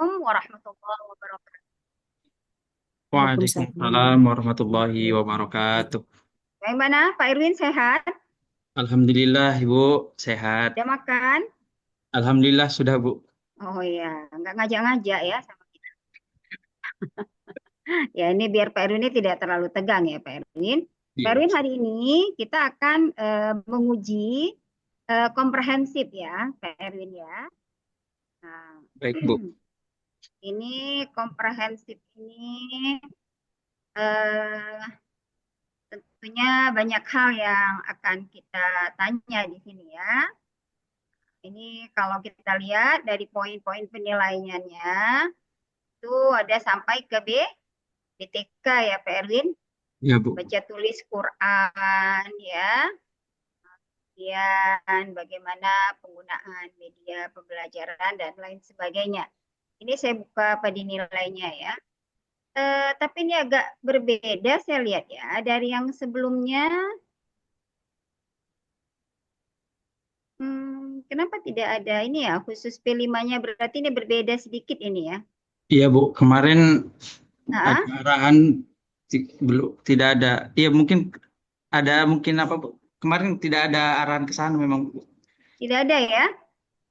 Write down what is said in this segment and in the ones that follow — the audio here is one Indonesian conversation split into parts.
Assalamualaikum warahmatullahi wabarakatuh. Waalaikumsalam. Waalaikumsalam warahmatullahi wabarakatuh. Bagaimana, Pak Irwin sehat? Alhamdulillah, Ibu sehat. Udah makan? Alhamdulillah sudah, Bu. Oh ya, nggak ngajak-ngajak ya sama kita. Ya ini biar Pak Irwin ini tidak terlalu tegang ya Pak Irwin. Pak Iya, Irwin hari ini kita akan menguji komprehensif ya Pak Irwin ya. Nah, baik, Bu. ini komprehensif ini eh, tentunya banyak hal yang akan kita tanya di sini ya. Ini kalau kita lihat dari poin-poin penilaiannya itu ada sampai ke BTK ya Pak Erwin, Ya, Bu. baca tulis Quran ya, kemudian bagaimana penggunaan media pembelajaran dan lain sebagainya. Ini saya buka pada nilainya ya. Tapi ini agak berbeda saya lihat ya dari yang sebelumnya. Kenapa tidak ada ini ya khusus P5-nya berarti ini berbeda sedikit ini ya. Iya, Bu. Kemarin ada Nah, arahan belum tidak ada. Iya, mungkin ada mungkin apa, Bu? Kemarin tidak ada arahan ke sana memang, Bu. tidak ada ya.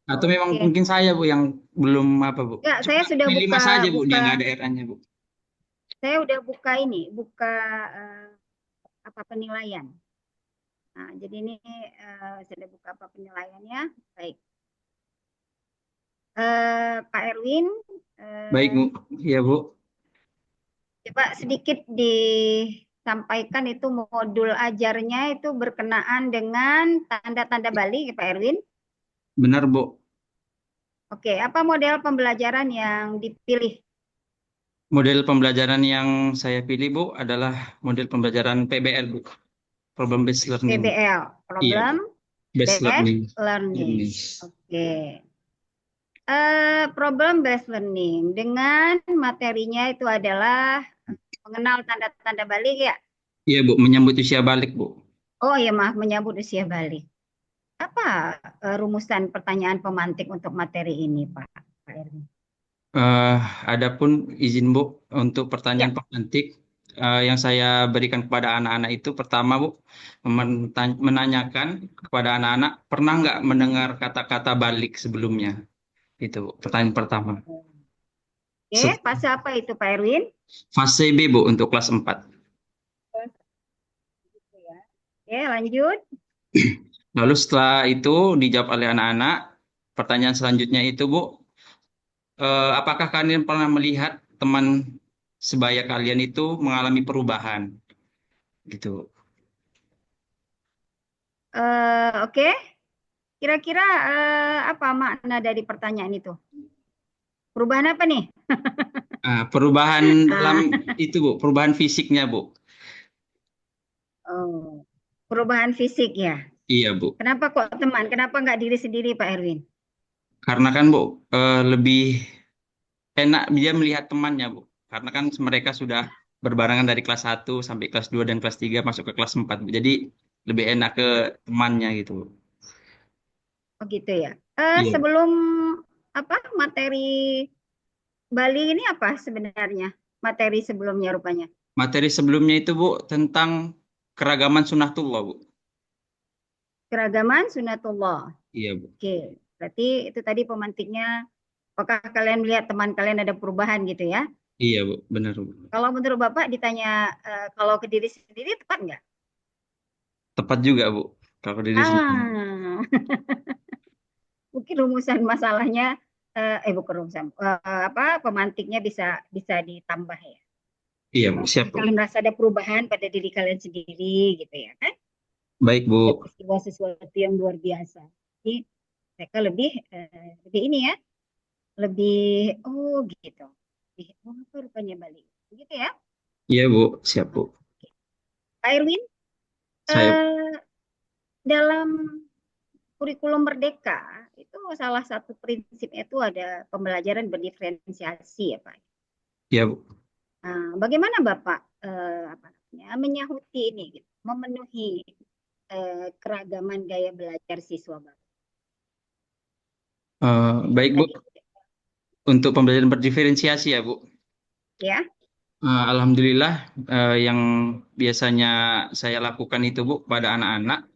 Atau memang Oke. mungkin saya, Bu, yang belum apa, Bu. Enggak, saya Cuma sudah P5 buka saja, Bu, yang buka nggak ada RA-nya, Bu. saya udah buka ini, buka eh, apa penilaian. Nah, jadi ini sudah buka apa penilaiannya. Baik. Pak Erwin, Baik, eh, Bu. Iya, Bu. coba sedikit disampaikan itu modul ajarnya itu berkenaan dengan tanda-tanda balik, Pak Erwin. Benar, Bu. Oke, apa model pembelajaran yang dipilih? Model pembelajaran yang saya pilih, Bu, adalah model pembelajaran PBL, Bu. Problem based learning. PBL, Iya, Bu. Problem Based Based learning. Learning. Learning. Oke. Problem based learning dengan materinya itu adalah mengenal tanda-tanda balik ya. Iya, Bu. Menyambut usia balik, Bu. Oh ya maaf menyambut usia balik. Apa rumusan pertanyaan pemantik untuk materi ini Pak? Pak Erwin? Eh, Adapun izin, Bu, untuk Ya. pertanyaan pemantik yang saya berikan kepada anak-anak itu pertama, Bu, menanyakan kepada anak-anak pernah nggak mendengar kata-kata balik sebelumnya. Itu, Bu, pertanyaan pertama. Oke, fase apa itu Pak Erwin? Fase B, Bu, untuk kelas 4. Oke, lanjut. Lalu setelah itu dijawab oleh anak-anak, pertanyaan selanjutnya itu, Bu, apakah kalian pernah melihat teman sebaya kalian itu mengalami perubahan? Gitu. Oke, kira-kira apa makna dari pertanyaan itu? Perubahan apa nih? Perubahan dalam Ah, itu, Bu, perubahan fisiknya, Bu. oh, perubahan fisik ya. Iya, Bu. Kenapa kok teman? Kenapa nggak diri sendiri, Pak Erwin? Karena kan, Bu, lebih enak dia melihat temannya, Bu. Karena kan mereka sudah berbarengan dari kelas 1 sampai kelas 2 dan kelas 3 masuk ke kelas 4, Bu. Jadi lebih enak ke temannya gitu, Bu. Oh gitu ya. Iya. Sebelum apa materi Bali ini apa sebenarnya? Materi sebelumnya rupanya. Materi sebelumnya itu, Bu, tentang keragaman sunatullah, Bu. Keragaman sunatullah. Iya, Bu. Oke, berarti itu tadi pemantiknya. Apakah kalian melihat teman kalian ada perubahan gitu ya? Iya, Bu. Benar, Bu. Kalau menurut Bapak ditanya kalau ke diri sendiri tepat nggak? Tepat juga, Bu. Kalau diri sendiri. Ah, mungkin rumusan masalahnya bukan rumusan apa pemantiknya bisa bisa ditambah ya. Iya, Bu. Siap, Apakah Bu. kalian merasa ada perubahan pada diri kalian sendiri gitu ya kan? Baik, Ada Bu. peristiwa sesuatu yang luar biasa. Jadi mereka lebih ini ya, lebih oh gitu. Lebih, oh apa rupanya Bali. Begitu ya. Iya, Bu. Siap, Bu. Oke. Pak Irwin, Saya, eh, dalam kurikulum Merdeka itu salah satu prinsipnya itu ada pembelajaran berdiferensiasi ya Pak. ya, Bu. Nah, bagaimana Bapak apa namanya menyahuti ini, gitu, memenuhi keragaman gaya belajar siswa Bapak? Baik, Bu. Tadi untuk pembelajaran berdiferensiasi ya, Bu. Ya. Alhamdulillah, yang biasanya saya lakukan itu, Bu, pada anak-anak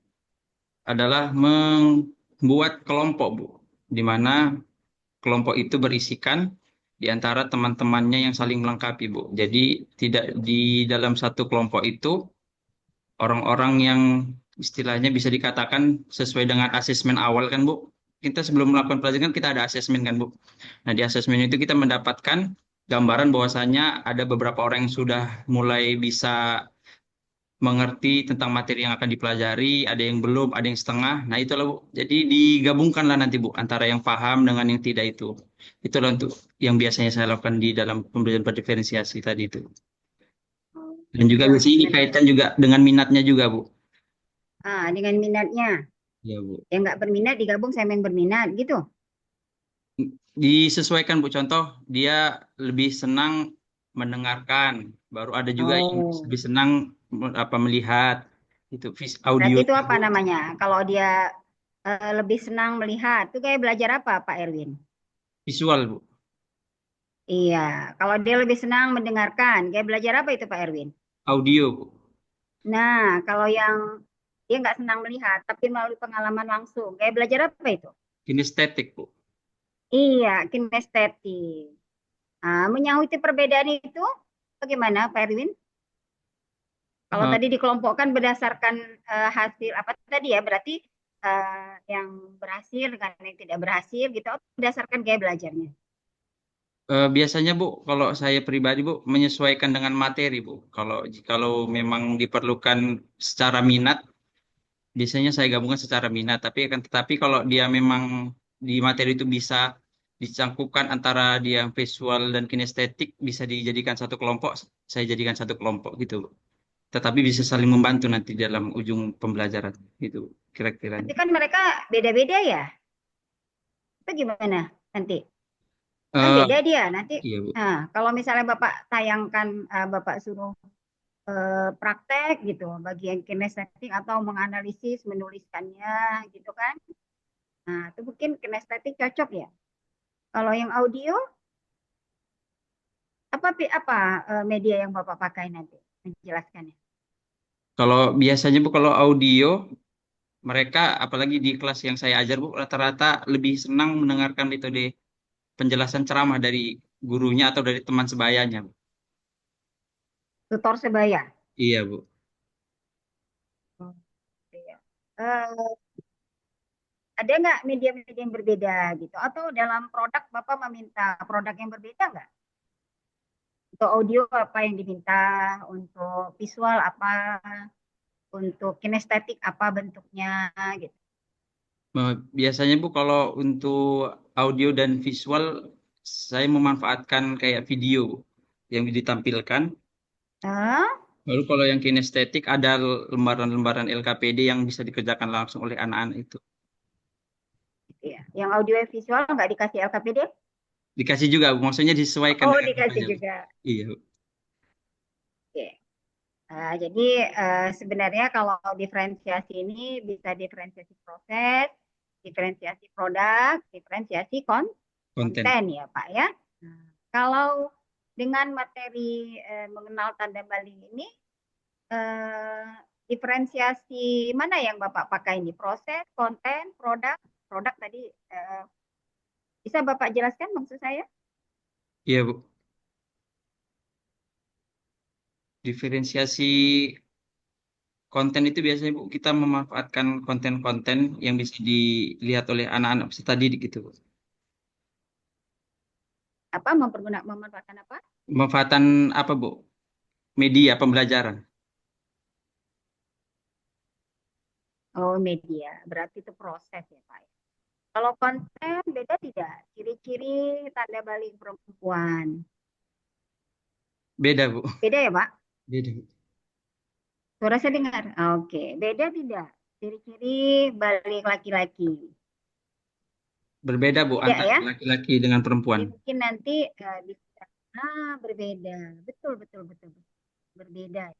adalah membuat kelompok, Bu, di mana kelompok itu berisikan di antara teman-temannya yang saling melengkapi, Bu. Jadi tidak di dalam satu kelompok itu orang-orang yang istilahnya bisa dikatakan sesuai dengan asesmen awal kan, Bu. Kita sebelum melakukan pelajaran kan kita ada asesmen kan, Bu. Nah, di asesmen itu kita mendapatkan gambaran bahwasanya ada beberapa orang yang sudah mulai bisa mengerti tentang materi yang akan dipelajari, ada yang belum, ada yang setengah. Nah, itulah, Bu. Jadi digabungkanlah nanti, Bu, antara yang paham dengan yang tidak itu. Itulah untuk yang biasanya saya lakukan di dalam pembelajaran berdiferensiasi tadi itu. Oh, Dan juga itu biasanya ini asesmennya. kaitan juga dengan minatnya juga, Bu. Dengan minatnya. Ya, Bu. Yang nggak berminat digabung sama yang berminat gitu. Disesuaikan, Bu. Contoh, dia lebih senang mendengarkan, baru ada juga yang Oh, lebih senang apa melihat itu audio berarti itu apa namanya? Kalau dia lebih senang melihat, itu kayak belajar apa, Pak Erwin? visual, Bu. Iya, kalau dia lebih senang mendengarkan, kayak belajar apa itu, Pak Erwin? Audio, Bu. Nah, kalau yang dia nggak senang melihat, tapi melalui pengalaman langsung, kayak belajar apa itu? Kinestetik, Bu. Iya, kinestetik. Menyahuti perbedaan itu bagaimana, Pak Erwin? Kalau Eh, tadi dikelompokkan berdasarkan hasil apa tadi ya, berarti yang berhasil dengan yang tidak berhasil gitu, atau berdasarkan gaya belajarnya. Biasanya, Bu, kalau saya pribadi, Bu, menyesuaikan dengan materi, Bu. Kalau memang diperlukan secara minat, biasanya saya gabungkan secara minat. Tetapi kalau dia memang di materi itu bisa dicangkupan antara dia visual dan kinestetik, bisa dijadikan satu kelompok, saya jadikan satu kelompok gitu, Bu. Tetapi bisa saling membantu nanti dalam ujung pembelajaran itu kira-kiranya. Tapi kan mereka beda-beda ya. Itu gimana nanti? Kan Eh, beda dia nanti. iya, Bu. Nah, kalau misalnya Bapak tayangkan, Bapak suruh praktek gitu, bagian kinestetik atau menganalisis, menuliskannya gitu kan. Nah, itu mungkin kinestetik cocok ya. Kalau yang audio, apa media yang Bapak pakai nanti menjelaskannya? Kalau biasanya, Bu, kalau audio mereka, apalagi di kelas yang saya ajar, Bu, rata-rata lebih senang mendengarkan metode penjelasan ceramah dari gurunya atau dari teman sebayanya, Bu. Tutor sebaya. Iya, Bu. Oh, iya. Eh, ada nggak media-media yang berbeda gitu? Atau dalam produk Bapak meminta produk yang berbeda nggak? Untuk audio apa yang diminta, untuk visual apa, untuk kinestetik apa bentuknya gitu. Biasanya, Bu, kalau untuk audio dan visual, saya memanfaatkan kayak video, Bu, yang ditampilkan. Ah, Lalu kalau yang kinestetik ada lembaran-lembaran LKPD yang bisa dikerjakan langsung oleh anak-anak itu. gitu ya. Yang audio visual nggak dikasih LKPD? Dikasih juga, Bu. Maksudnya disesuaikan Oh, dengan dikasih aja, Bu. juga. Iya, Bu. Oke. Jadi sebenarnya kalau diferensiasi ini bisa diferensiasi proses, diferensiasi produk, diferensiasi Konten. konten ya Pak ya. Nah, kalau dengan materi mengenal tanda baling ini, eh, diferensiasi mana yang Bapak pakai ini? Proses, konten, produk, produk tadi bisa Bapak jelaskan maksud saya? Iya, Bu. Diferensiasi konten itu biasanya, Bu, kita memanfaatkan konten-konten yang bisa dilihat oleh anak-anak peserta didik gitu, Bu. Apa memanfaatkan apa? Pemanfaatan apa, Bu? Media pembelajaran. Oh, media. Berarti itu proses ya Pak. Kalau konten beda tidak? Ciri-ciri tanda balik perempuan. Beda, Bu. Beda ya Pak? Beda, Bu. Suara saya dengar. Oke, beda tidak? Ciri-ciri balik laki-laki. Berbeda, Bu, Beda antara ya? laki-laki dengan perempuan. Jadi mungkin nanti bisa berbeda. Betul, betul, betul. Berbeda.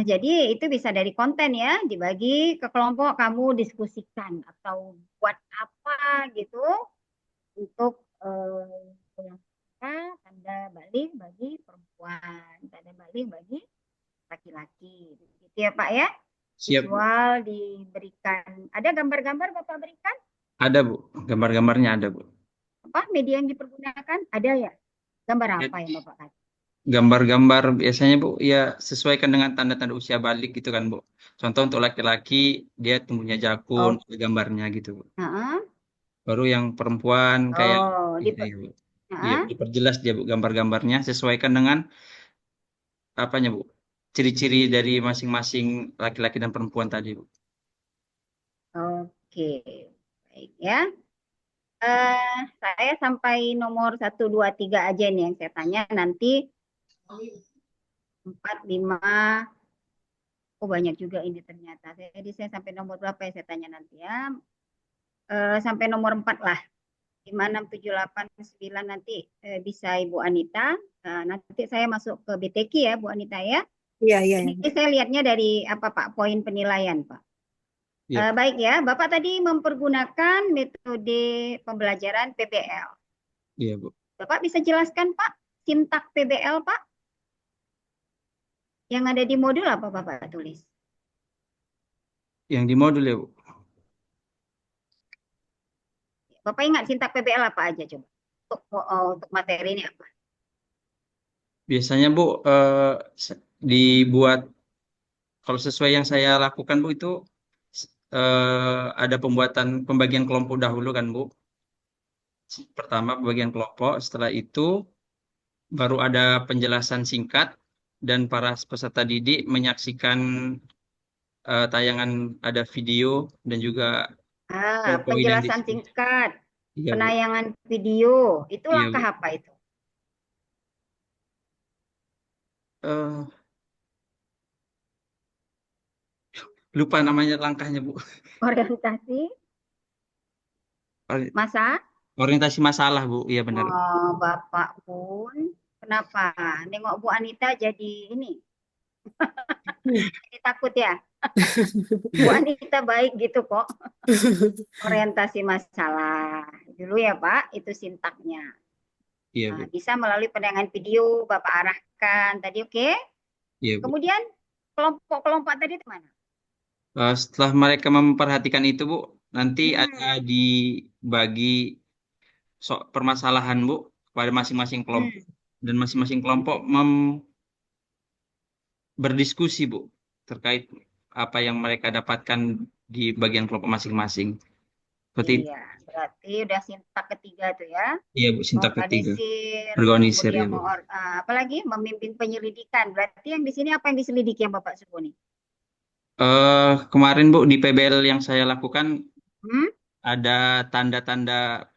Jadi itu bisa dari konten ya, dibagi ke kelompok, kamu diskusikan atau buat apa gitu untuk yang tanda balik bagi perempuan, tanda balik bagi laki-laki. Gitu ya Pak ya. Siap, Bu. Visual diberikan. Ada gambar-gambar Bapak berikan? Ada, Bu. Gambar-gambarnya ada, Bu. Apa media yang dipergunakan? Ada ya? Gambar Ya, apa yang Bapak kasih? gambar-gambar biasanya, Bu, ya sesuaikan dengan tanda-tanda usia balik gitu kan, Bu. Contoh untuk laki-laki, dia tumbuhnya jakun, Oh, ada gambarnya gitu, Bu. heeh. Baru yang perempuan kayak Oh, gitu, ya, Bu. Iya, heeh. diperjelas dia, Bu, gambar-gambarnya sesuaikan dengan apanya, Bu? Ciri-ciri dari masing-masing laki-laki dan perempuan tadi, Bu. Oke, baik ya. Saya sampai nomor 1, 2, 3 aja nih yang saya tanya. Nanti 4, 5. Oh banyak juga ini ternyata. Jadi saya sampai nomor berapa ya saya tanya nanti ya. Sampai nomor 4 lah. 5, 6, 7, 8, 9 nanti bisa Ibu Anita. Nanti saya masuk ke BTQ ya Bu Anita ya. Iya, iya, Ini iya. saya lihatnya dari apa Pak? Poin penilaian Pak. Iya, Baik ya, Bapak tadi mempergunakan metode pembelajaran PBL. iya, Bu. Bapak bisa jelaskan Pak, sintak PBL Pak? Yang ada di modul apa Bapak tulis? Yang di modul ya, Bu. Bapak ingat sintak PBL apa aja coba? Untuk materi ini apa? Biasanya, Bu, dibuat kalau sesuai yang saya lakukan, Bu, itu ada pembagian kelompok dahulu kan, Bu. Pertama pembagian kelompok, setelah itu baru ada penjelasan singkat dan para peserta didik menyaksikan tayangan, ada video dan juga PowerPoint yang Penjelasan disediakan. singkat, Iya, Bu. penayangan video, itu Iya, langkah Bu. apa itu? Eh, lupa namanya langkahnya, Bu. Orientasi Ori- masa? Orientasi masalah, Bu. Iya, benar. Oh, Bapak pun kenapa? Nengok Bu Anita jadi ini, jadi takut ya? Bu Anita baik gitu kok. Orientasi masalah. Dulu ya Pak, itu sintaknya. Iya, Nah, Bu. bisa melalui penayangan video, Bapak arahkan tadi, oke? Iya, Bu. Kemudian kelompok-kelompok tadi di mana? Setelah mereka memperhatikan itu, Bu, nanti ada Hmm, dibagi permasalahan, Bu, kepada masing-masing kelompok. hmm, Dan masing-masing kelompok berdiskusi, Bu, terkait apa yang mereka dapatkan di bagian kelompok masing-masing. Seperti itu. iya, berarti udah sintak ketiga tuh ya. Iya, Bu, sintak ketiga. Organisir, Organisir, kemudian ya, Bu. apalagi memimpin penyelidikan. Berarti yang di sini apa yang diselidiki yang Bapak suruh nih? Kemarin, Bu, di PBL yang saya lakukan Hmm? ada tanda-tanda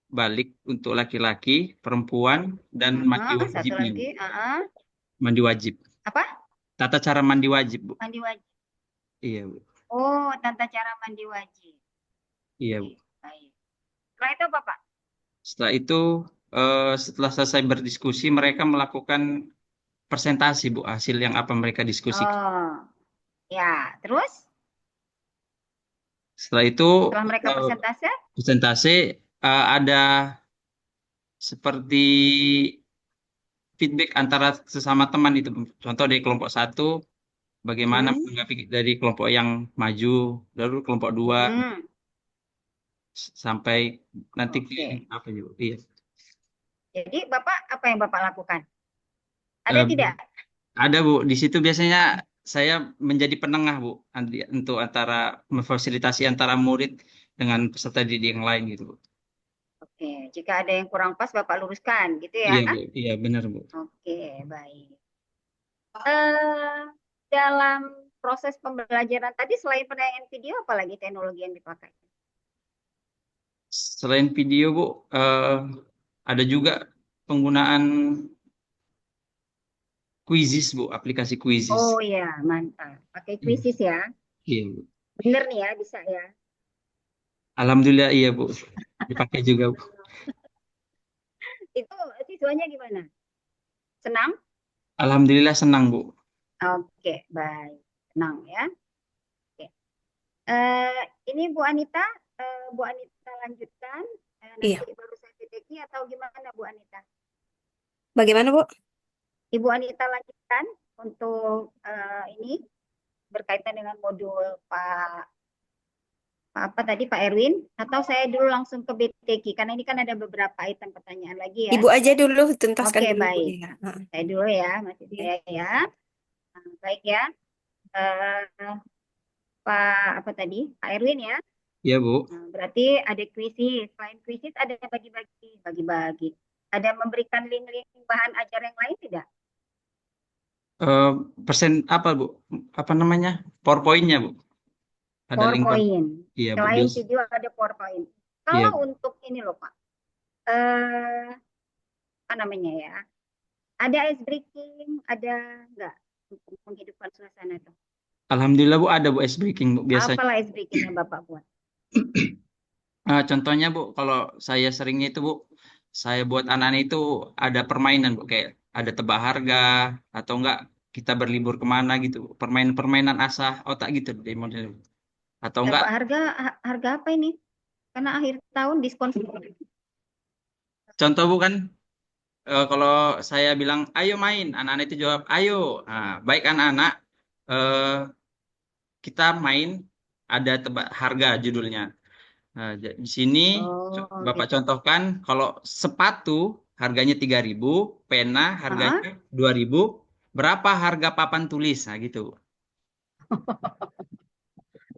balik untuk laki-laki, perempuan, dan mandi Satu wajibnya, Bu. lagi, Mandi wajib. apa? Tata cara mandi wajib, Bu. Mandi wajib. Iya, Bu. Oh, tata cara mandi wajib. Iya, Bu. Oke, baik. Setelah itu apa, Pak? Setelah itu, setelah selesai berdiskusi, mereka melakukan presentasi, Bu, hasil yang apa mereka diskusikan. Oh, ya. Terus Setelah itu, setelah mereka eh, persentase, presentasi, ada seperti feedback antara sesama teman itu, Bu. Contoh dari kelompok satu, bagaimana hmm, menanggapi dari kelompok yang maju, lalu kelompok dua, hmm, sampai nanti ke oke. apa ya, Bu? Iya. Jadi Bapak apa yang Bapak lakukan? Ada Eh, tidak? ada, Bu. Di situ biasanya saya menjadi penengah, Bu, untuk antara memfasilitasi antara murid dengan peserta didik yang lain gitu, Bu. Oke, jika ada yang kurang pas Bapak luruskan, gitu ya. Iya, Bu. Iya, benar, Bu. Oke, baik. Eh, dalam proses pembelajaran tadi selain penayangan video, apalagi teknologi yang dipakai? Selain video, Bu, ada juga penggunaan Quizzes, Bu, aplikasi Quizzes. Oh ya, mantap. Pakai Iya, Quizzes ya. iya, Bu. Bener nih ya, bisa ya. Alhamdulillah, iya, Bu. Dipakai juga, Bu. Itu siswanya gimana? Senang? Alhamdulillah senang, Bu. Oke, baik. Senang ya. Oke. Eh, ini Bu Anita lanjutkan. Iya. Nanti baru saya lagi atau gimana Bu Anita? Bagaimana, Bu? Ibu Anita lanjutkan untuk ini berkaitan dengan modul apa tadi Pak Erwin, atau saya dulu langsung ke BTQ karena ini kan ada beberapa item pertanyaan lagi ya. Ibu aja dulu, tuntaskan Oke, dulu, Bu. baik. Ya. Heeh. Saya dulu ya, masih Iya. saya ya. Nah, baik ya. Eh, Pak apa tadi? Pak Erwin ya. Iya, Bu. Nah, berarti ada kuisis. Selain kuisis ada bagi-bagi. Ada memberikan link-link bahan ajar yang lain tidak? Eh, persen apa, Bu? Apa namanya? PowerPoint-nya, Bu. Ada link PowerPoint. Iya, Bu. Selain video ada PowerPoint. Iya, Kalau Bu. untuk ini loh Pak, eh, apa namanya ya? Ada ice breaking, ada enggak untuk menghidupkan suasana tuh? Alhamdulillah, Bu, ada, Bu, ice breaking, Bu, biasanya. Apalah ice breaking yang Bapak buat? Contohnya, Bu, kalau saya seringnya itu, Bu, saya buat anak-anak itu ada permainan, Bu, kayak ada tebak harga, atau enggak kita berlibur kemana gitu, Bu. Permainan-permainan asah otak gitu, di model. Atau enggak, Tebak harga, harga apa ini? Karena akhir tahun diskon. contoh, Bu, kan, kalau saya bilang, ayo main, anak-anak itu jawab, ayo. Nah, baik anak-anak, eh, kita main, ada tebak harga judulnya. Nah, di sini Oh, Bapak gitu. contohkan kalau sepatu harganya 3.000, pena Hah? harganya 2.000, berapa harga papan tulis? Nah, gitu.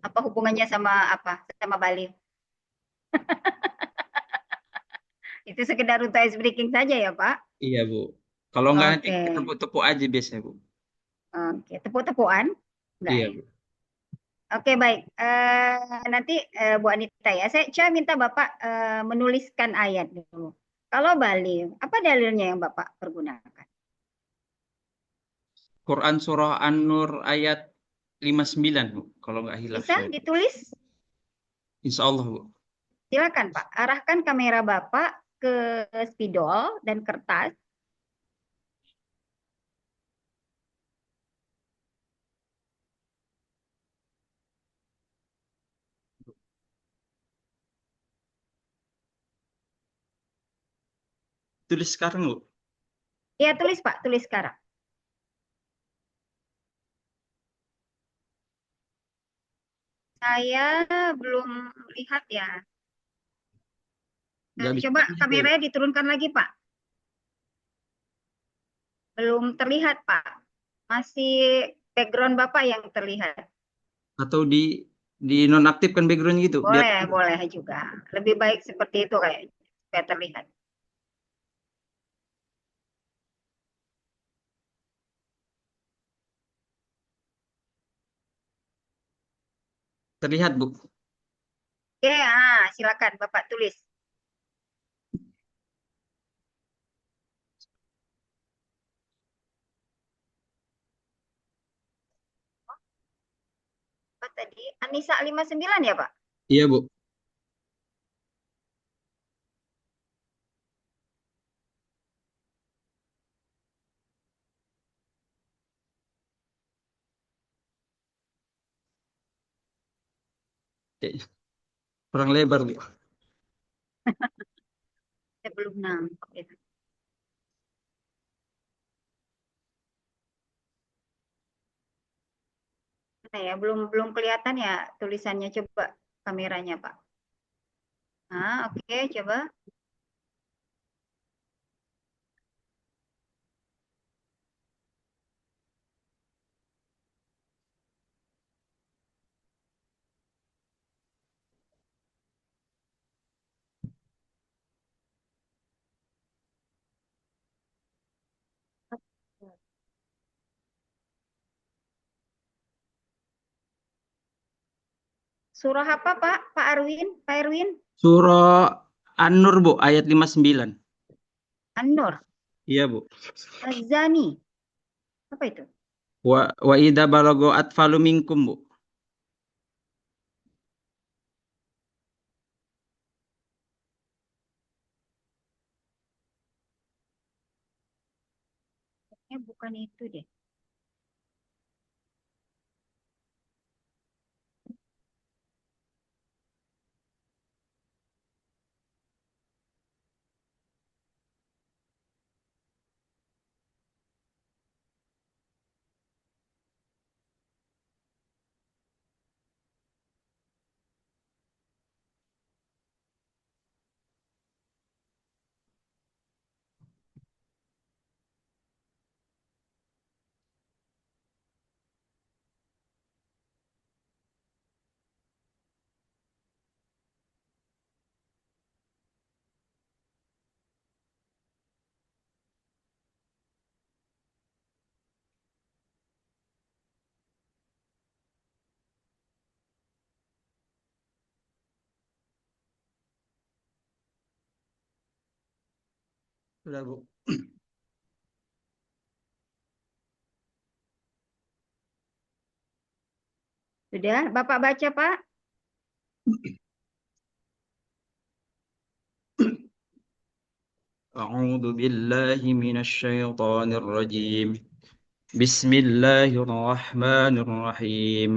Apa hubungannya sama apa? Sama Bali? Itu sekedar untuk ice breaking saja ya, Pak? Iya, Bu. Kalau enggak nanti Oke. tepuk-tepuk aja biasanya, Bu. Oke. Tepuk-tepukan? Enggak Iya, ya? Bu. Oke, baik. Nanti Bu Anita ya. Saya minta Bapak menuliskan ayat dulu. Kalau Bali, apa dalilnya yang Bapak pergunakan? Quran Surah An-Nur ayat 59, Bu. Kalau nggak hilaf Bisa saya. ditulis? Insya Allah, Bu. Silakan Pak. Arahkan kamera Bapak ke spidol dan kertas. Tulis sekarang, Bu. Ya, tulis Pak. Tulis sekarang. Saya belum lihat ya. Nggak bisa Coba lihat, Bu. kameranya diturunkan lagi Pak. Belum terlihat Pak. Masih background Bapak yang terlihat. Atau di nonaktifkan background gitu, biar Boleh, boleh juga. Lebih baik seperti itu kayaknya. Supaya terlihat. terlihat, Bu. Oke, silakan Bapak tulis. Apa tadi? Anissa 59 ya Pak? Iya, Bu. Kurang lebar, Bu. Saya belum nangkep itu. Mana ya? Belum belum kelihatan ya tulisannya. Coba kameranya Pak. Oke, coba. Surah apa Pak? Pak Arwin? Pak Erwin? Surah An-Nur, Bu, ayat 59. An-Nur. Iya, Bu. Az-Zani. Apa itu? Wa idza balago atfalu minkum, Bu. Bukan itu deh. Sudah, Bu. Sudah, Bapak baca, Pak? أعوذ بالله من الشيطان الرجيم بسم الله الرحمن الرحيم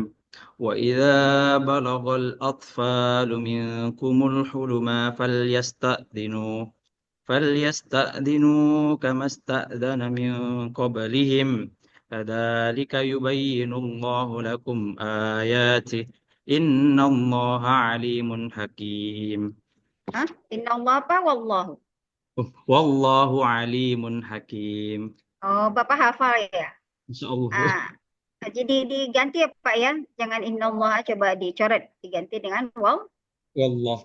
وإذا بلغ الأطفال منكم الحلم فليستأذنوا كما استأذن من قبلهم كذلك يبين الله لكم آياته إن الله عليم حكيم Hah? Inna Allah apa? Wallahu. Wallahu alimun hakim. Oh, Bapak hafal ya? Insya Allah. Ah, jadi diganti ya Pak ya? Jangan inna Allah, coba dicoret. Diganti dengan waw. Wallah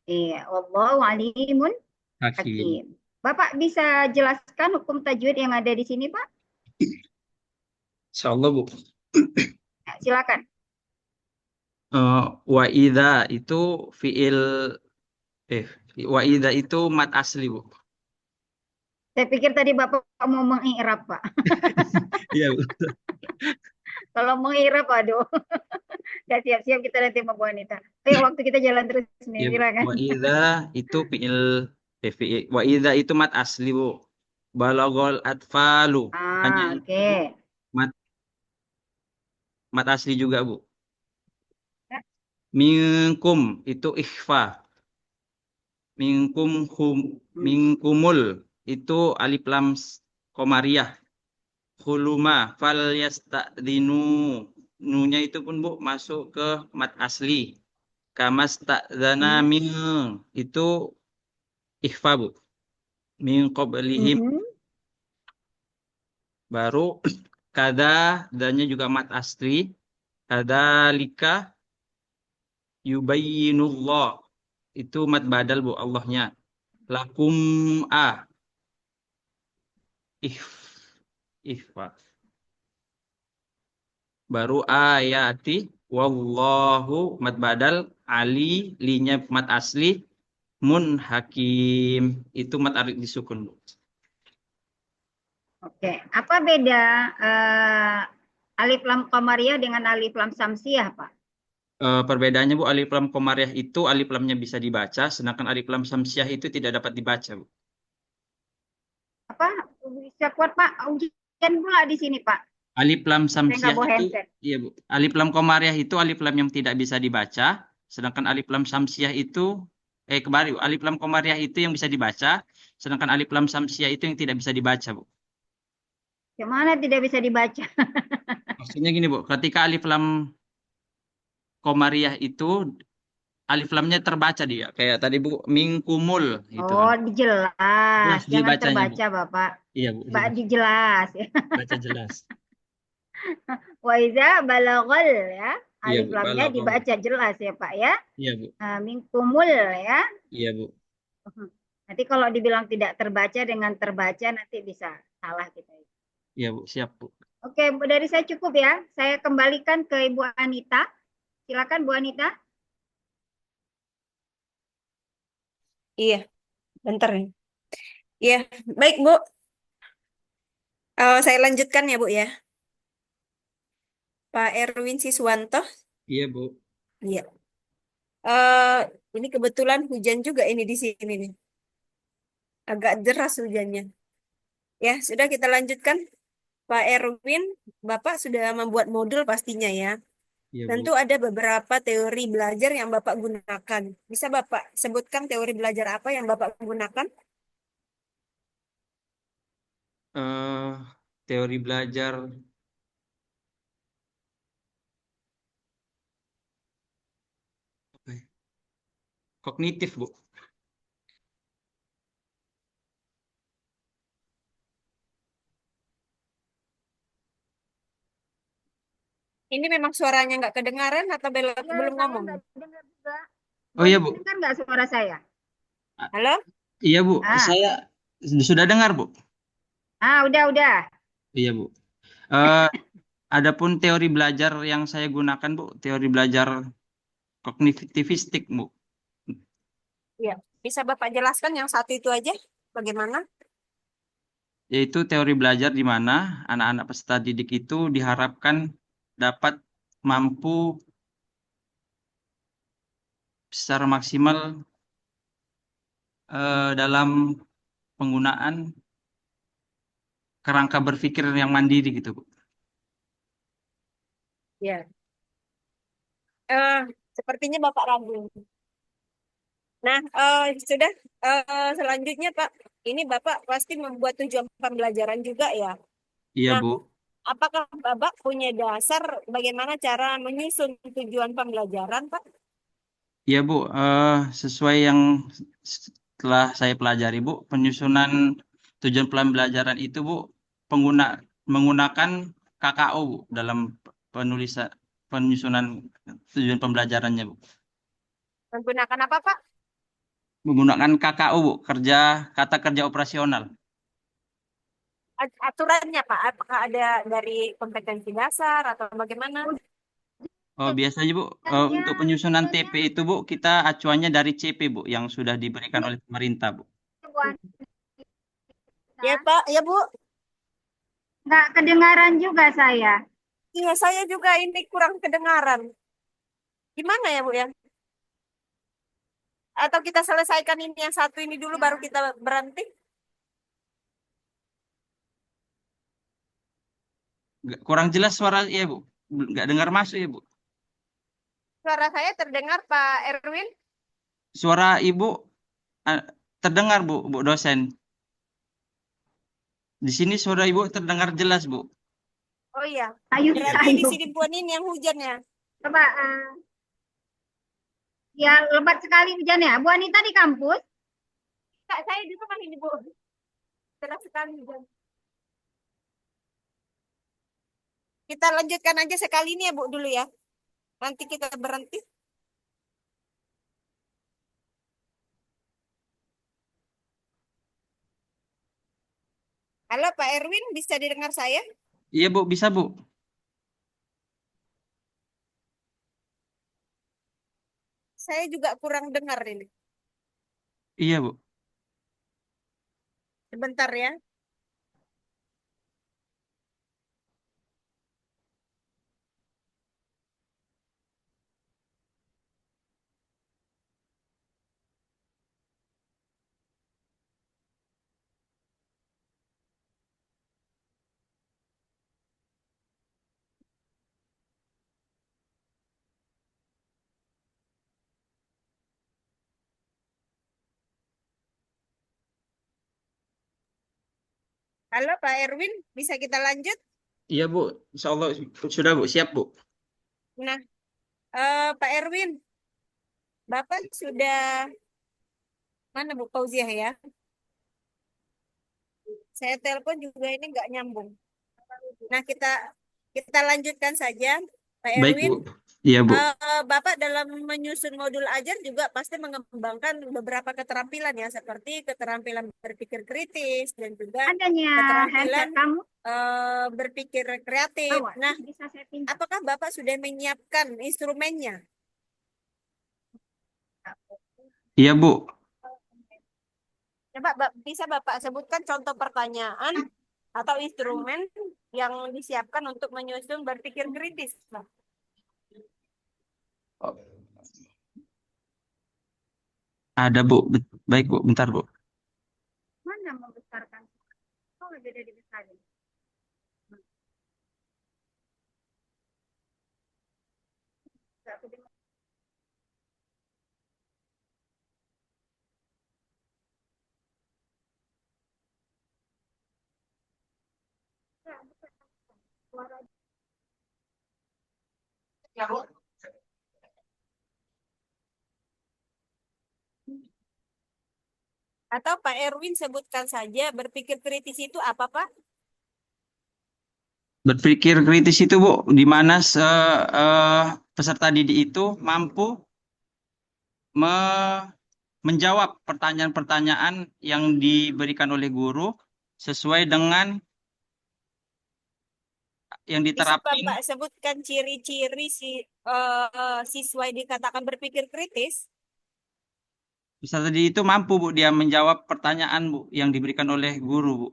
Iya, wallahu alimun hakim. hakim. Bapak bisa jelaskan hukum tajwid yang ada di sini, Pak? Insya Allah, Bu. Nah, silakan. Wa idza itu fiil eh wa idza itu mat asli, Bu. Saya pikir tadi Bapak mau mengi'rab, Pak. Iya, Bu. Kalau mengi'rab, aduh. Gak siap-siap kita nanti sama Bu Anita. Ayo, waktu kita jalan terus nih, Iya, Bu. silakan. Wa idza itu wa idza itu mat asli, Bu. Balagol atfalu. Hanya Ah, itu oke. mat mat asli juga, Bu. Ya. Minkum itu ikhfa. Minkum minkumul itu alif lam komariah. Huluma fal yasta'dinu. Nunya itu pun, Bu, masuk ke mat asli. Kamas ta'zana Hmm. min itu ikhfa, Bu. Min qablihim. Mhm. Baru kada danya juga mat asli. Kadzalika yubayyinullah. Itu mat badal, Bu, Allahnya. Lakum ikh ikhfa. Baru ayati wallahu mat badal ali linya mat asli mun hakim itu mat arid disukun, Bu. Oke. Apa beda alif lam qamariyah dengan alif lam samsiyah, Pak? Perbedaannya, Bu, alif lam komariah itu alif lamnya bisa dibaca, sedangkan alif lam samsiah itu tidak dapat dibaca, Bu. Apa? Bisa kuat, Pak? Ujian pula di sini, Pak. Alif lam Saya nggak samsiah bawa itu, handset. iya, Bu. Alif lam komariah itu alif lam yang tidak bisa dibaca, sedangkan alif lam samsiah itu kembali, Bu. Alif lam komariah itu yang bisa dibaca, sedangkan alif lam samsiah itu yang tidak bisa dibaca, Bu. Gimana tidak bisa dibaca? Maksudnya gini, Bu, ketika alif lam komariah itu alif lamnya terbaca dia, kayak tadi, Bu, mingkumul gitu kan. Oh, dijelas. Jelas Jangan dibacanya, Bu. terbaca, Bapak. Iya, Bu, Mbak jelas. dijelas. Baca jelas. Wa iza balagol ya. Iya, Alif Bu, lamnya balaghah. dibaca jelas ya, Pak ya. Iya, Bu. Mingkumul ya. Iya, Bu. Nanti kalau dibilang tidak terbaca dengan terbaca nanti bisa salah kita. Iya, Bu, siap, Bu. Oke, dari saya cukup ya. Saya kembalikan ke Ibu Anita. Silakan Bu Anita. Iya, bentar nih. Iya, baik Bu. Saya lanjutkan ya Bu ya. Pak Erwin Siswanto. Iya, Bu. Iya. Eh, ini kebetulan hujan juga ini di sini nih. Agak deras hujannya. Ya, sudah kita lanjutkan. Pak Erwin, Bapak sudah membuat modul pastinya ya. Iya, Bu. Tentu ada beberapa teori belajar yang Bapak gunakan. Bisa Bapak sebutkan teori belajar apa yang Bapak gunakan? Eh, teori belajar apa ya? Kognitif, Bu. Ini memang suaranya nggak kedengaran atau belum Ya, belum saya ngomong? nggak dengar juga. Oh iya, Bu. Dengar nggak suara saya? Halo? Iya, Bu. Ah, Saya sudah dengar, Bu. udah. Iya, Bu. Eh, adapun teori belajar yang saya gunakan, Bu, teori belajar kognitivistik, Bu. Iya. Bisa Bapak jelaskan yang satu itu aja? Bagaimana? yaitu teori belajar di mana anak-anak peserta didik itu diharapkan dapat mampu secara maksimal dalam penggunaan kerangka berpikir yang mandiri gitu, Bu. Ya. Eh, Sepertinya Bapak ragu. Nah, sudah selanjutnya Pak, ini Bapak pasti membuat tujuan pembelajaran juga ya. Iya, Nah, Bu. apakah Bapak punya dasar bagaimana cara menyusun tujuan pembelajaran, Pak? Iya, Bu. Sesuai yang setelah saya pelajari, Bu, penyusunan tujuan pembelajaran itu, Bu, menggunakan KKO, Bu, dalam penulisan penyusunan tujuan pembelajarannya, Bu. Menggunakan apa, Pak? Menggunakan KKO, Bu, kata kerja operasional. Aturannya, Pak, apakah ada dari kompetensi dasar atau bagaimana? Oh, biasanya, Bu, untuk penyusunan TP itu, Bu, kita acuannya dari CP, Bu, yang sudah diberikan oleh pemerintah, Bu. Ya, Pak. Ya, Bu. Nggak kedengaran juga saya. Iya, saya juga ini kurang kedengaran. Gimana ya, Bu ya? Atau kita selesaikan ini yang satu ini dulu baru kita berhenti? Kurang jelas suara, ya, Bu. Nggak dengar masuk, ya, Bu. Suara saya terdengar, Pak Erwin? Suara Ibu eh, terdengar, Bu, Bu dosen. Di sini suara Ibu terdengar jelas, Bu. Oh iya. Ayo, Berarti di ayo. sini buan ini yang hujan ya? Coba, ya lebat sekali hujannya. Bu Anita di kampus? Kak, saya di rumah ini, Bu. Cerah sekali hujan. Kita lanjutkan aja sekali ini ya, Bu, dulu ya. Nanti kita berhenti. Halo, Pak Erwin, bisa didengar saya? Iya, Bu, bisa, Bu. Saya juga kurang dengar ini. Iya, Bu. Sebentar ya. Halo, Pak Erwin, bisa kita lanjut? Iya, Bu. Insya Allah sudah, Bu. Siap, Bu. Nah, Pak Erwin, Bapak sudah mana Bu Fauziah ya? Saya telepon juga ini nggak nyambung. Nah, kita lanjutkan saja, Pak Baik, Erwin. Bu. Iya, Bu. Bapak dalam menyusun modul ajar juga pasti mengembangkan beberapa keterampilan ya, seperti keterampilan berpikir kritis dan juga Adanya keterampilan handset kamu? berpikir kreatif. Bawa, Nah, bisa saya pinjam. apakah Bapak sudah menyiapkan instrumennya? Iya, Bu. Coba bisa Bapak sebutkan contoh pertanyaan atau instrumen yang disiapkan untuk menyusun berpikir kritis, Pak. Ada, Bu. Baik, Bu. Bentar, Bu. Mana membesarkan? Oh, beda dibesarin. Nggak kedengaran. Suara Atau Pak Erwin sebutkan saja berpikir kritis itu apa, Pak? Berpikir kritis itu, Bu, di mana peserta didik itu mampu menjawab pertanyaan-pertanyaan yang diberikan oleh guru sesuai dengan yang Bisa diterapin. Bapak sebutkan ciri-ciri siswa yang dikatakan berpikir kritis? Peserta didik itu mampu, Bu, dia menjawab pertanyaan, Bu, yang diberikan oleh guru, Bu.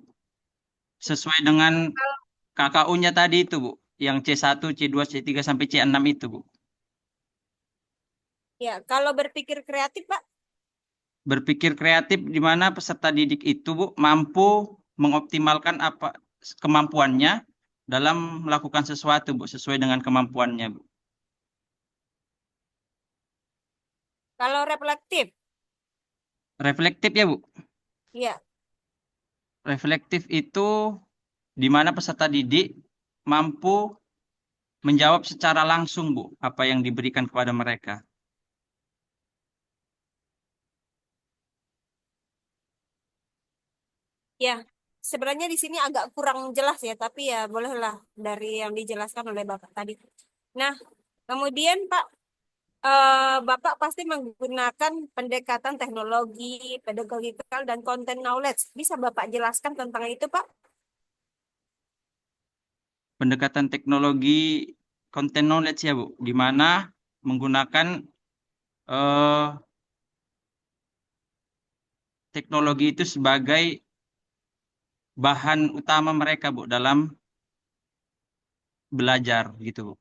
sesuai dengan Kalau KKU-nya tadi itu, Bu. Yang C1, C2, C3 sampai C6 itu, Bu. Ya, kalau berpikir kreatif, Pak. Berpikir kreatif di mana peserta didik itu, Bu, mampu mengoptimalkan apa kemampuannya dalam melakukan sesuatu, Bu, sesuai dengan kemampuannya, Bu. Kalau reflektif, Reflektif ya, Bu. ya. Reflektif itu di mana peserta didik mampu menjawab secara langsung, Bu, apa yang diberikan kepada mereka. Ya, sebenarnya di sini agak kurang jelas ya, tapi ya bolehlah dari yang dijelaskan oleh Bapak tadi. Nah, kemudian Pak, Bapak pasti menggunakan pendekatan teknologi, pedagogikal, dan content knowledge. Bisa Bapak jelaskan tentang itu, Pak? Pendekatan teknologi content knowledge ya, Bu, di mana menggunakan eh, teknologi itu sebagai bahan utama mereka, Bu, dalam belajar gitu, Bu.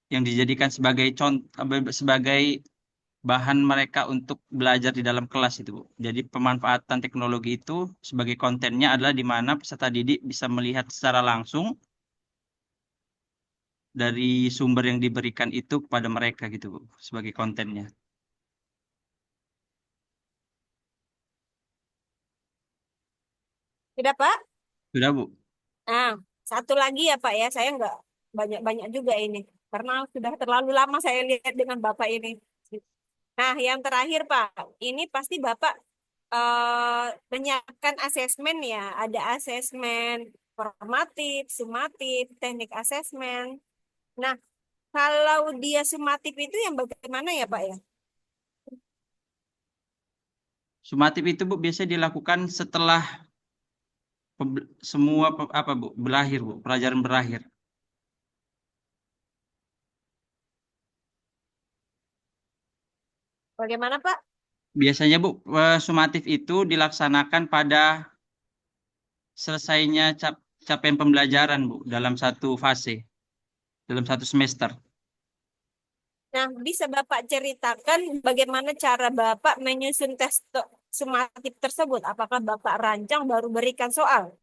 Yang dijadikan sebagai contoh, sebagai bahan mereka untuk belajar di dalam kelas itu, Bu. Jadi pemanfaatan teknologi itu sebagai kontennya adalah di mana peserta didik bisa melihat secara langsung dari sumber yang diberikan itu kepada mereka gitu, Bu, sebagai kontennya. Tidak, Pak? Sudah, Bu. Nah, satu lagi ya, Pak ya. Saya nggak banyak-banyak juga ini. Karena sudah terlalu lama saya lihat dengan Bapak ini. Nah, yang terakhir, Pak. Ini pasti Bapak menyiapkan asesmen ya. Ada asesmen formatif, sumatif, teknik asesmen. Nah, kalau dia sumatif itu yang bagaimana ya, Pak ya? Sumatif itu, Bu, biasanya dilakukan setelah semua apa, Bu, berakhir, Bu, pelajaran berakhir. Bagaimana, Pak? Biasanya, Bu, sumatif itu dilaksanakan pada selesainya capaian pembelajaran, Bu, dalam satu fase, dalam satu semester. Nah, bisa Bapak ceritakan bagaimana cara Bapak menyusun tes sumatif tersebut? Apakah Bapak rancang baru berikan soal?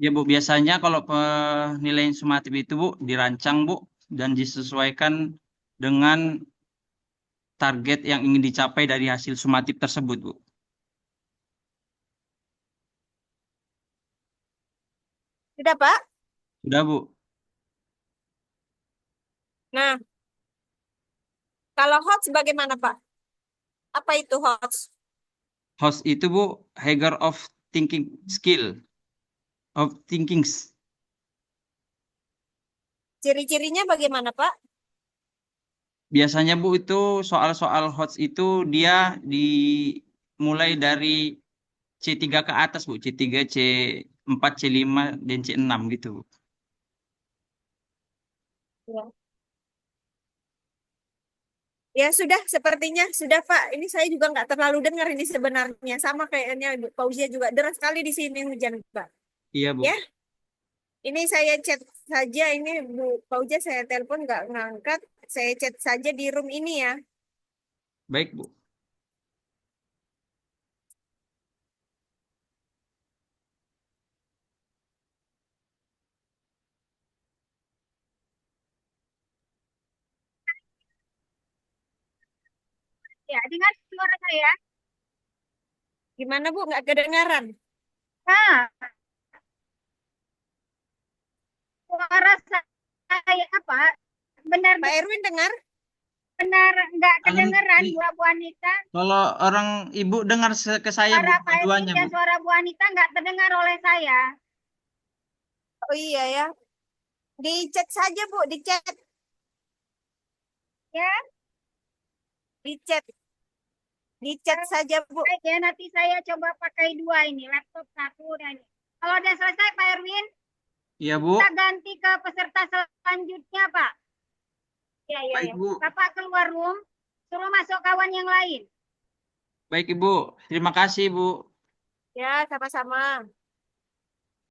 Ya, Bu, biasanya kalau penilaian sumatif itu, Bu, dirancang, Bu, dan disesuaikan dengan target yang ingin dicapai dari hasil sumatif tersebut, Bu. Tidak, Pak? Sudah, Bu. Nah, kalau HOTS bagaimana, Pak? Apa itu HOTS? Host itu, Bu, Higher of Thinking Skill, of Thinkings. Ciri-cirinya bagaimana, Pak? Biasanya, Bu, itu soal-soal host itu dia dimulai dari C3 ke atas, Bu. C3, C4, C5, dan C6 gitu, Bu. Ya. Ya sudah, sepertinya sudah Pak. Ini saya juga nggak terlalu dengar ini sebenarnya. Sama kayaknya Fauzia juga deras sekali di sini hujan, Pak. Iya, Ya, Bu. ini saya chat saja. Ini Bu Fauzia saya telepon nggak ngangkat. Saya chat saja di room ini ya. Baik, Bu. ya dengar suara saya. Gimana Bu? Nggak kedengaran? Nah, suara saya apa? Pak Erwin dengar? Benar nggak Alam, kedengeran Bu Anita? kalau orang Ibu dengar ke saya, Bu, Suara Pak Erwin dua-duanya, Bu. dan suara Bu Anita nggak terdengar oleh saya. Oh iya ya. Di chat saja Bu, di chat, Ya, di chat, di chat saja Bu. baik ya nanti saya coba pakai dua ini, laptop satu dan ini. Kalau udah selesai Pak Erwin, Iya, Bu. kita ganti ke peserta selanjutnya Pak. Ya, ya, Baik, ya. Bu. Bapak keluar room, suruh masuk kawan yang lain. Baik Ibu, terima kasih Ibu. Ya, sama-sama.